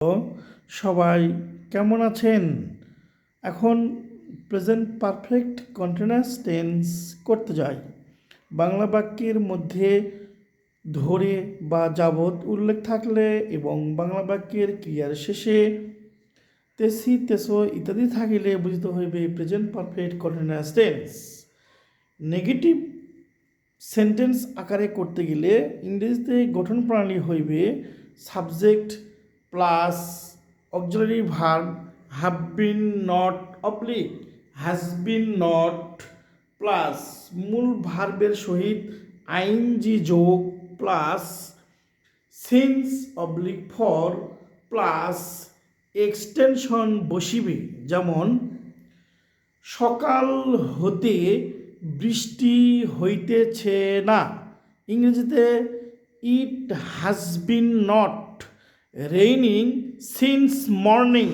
তো সবাই কেমন আছেন? এখন প্রেজেন্ট পারফেক্ট কন্টিনিউয়াস টেন্স করতে যাই। বাংলা বাক্যের মধ্যে ধরে বা যাবৎ উল্লেখ থাকলে এবং বাংলা বাক্যের ক্রিয়ার শেষে তেসি তেসো ইত্যাদি থাকিলে বুঝিতে হইবে present perfect continuous tense. Negative sentence আকারে করতে গেলে ইংরেজিতে গঠন প্রণালী হইবে subject plus auxiliary verb have been not oblique has been not plus মূল ভার্বের সহিত আইএনজি যোগ plus since oblique for plus extension বসিবে। যেমন সকাল হতে বৃষ্টি হইতেছে না, ইংরেজিতে it has been not raining since morning.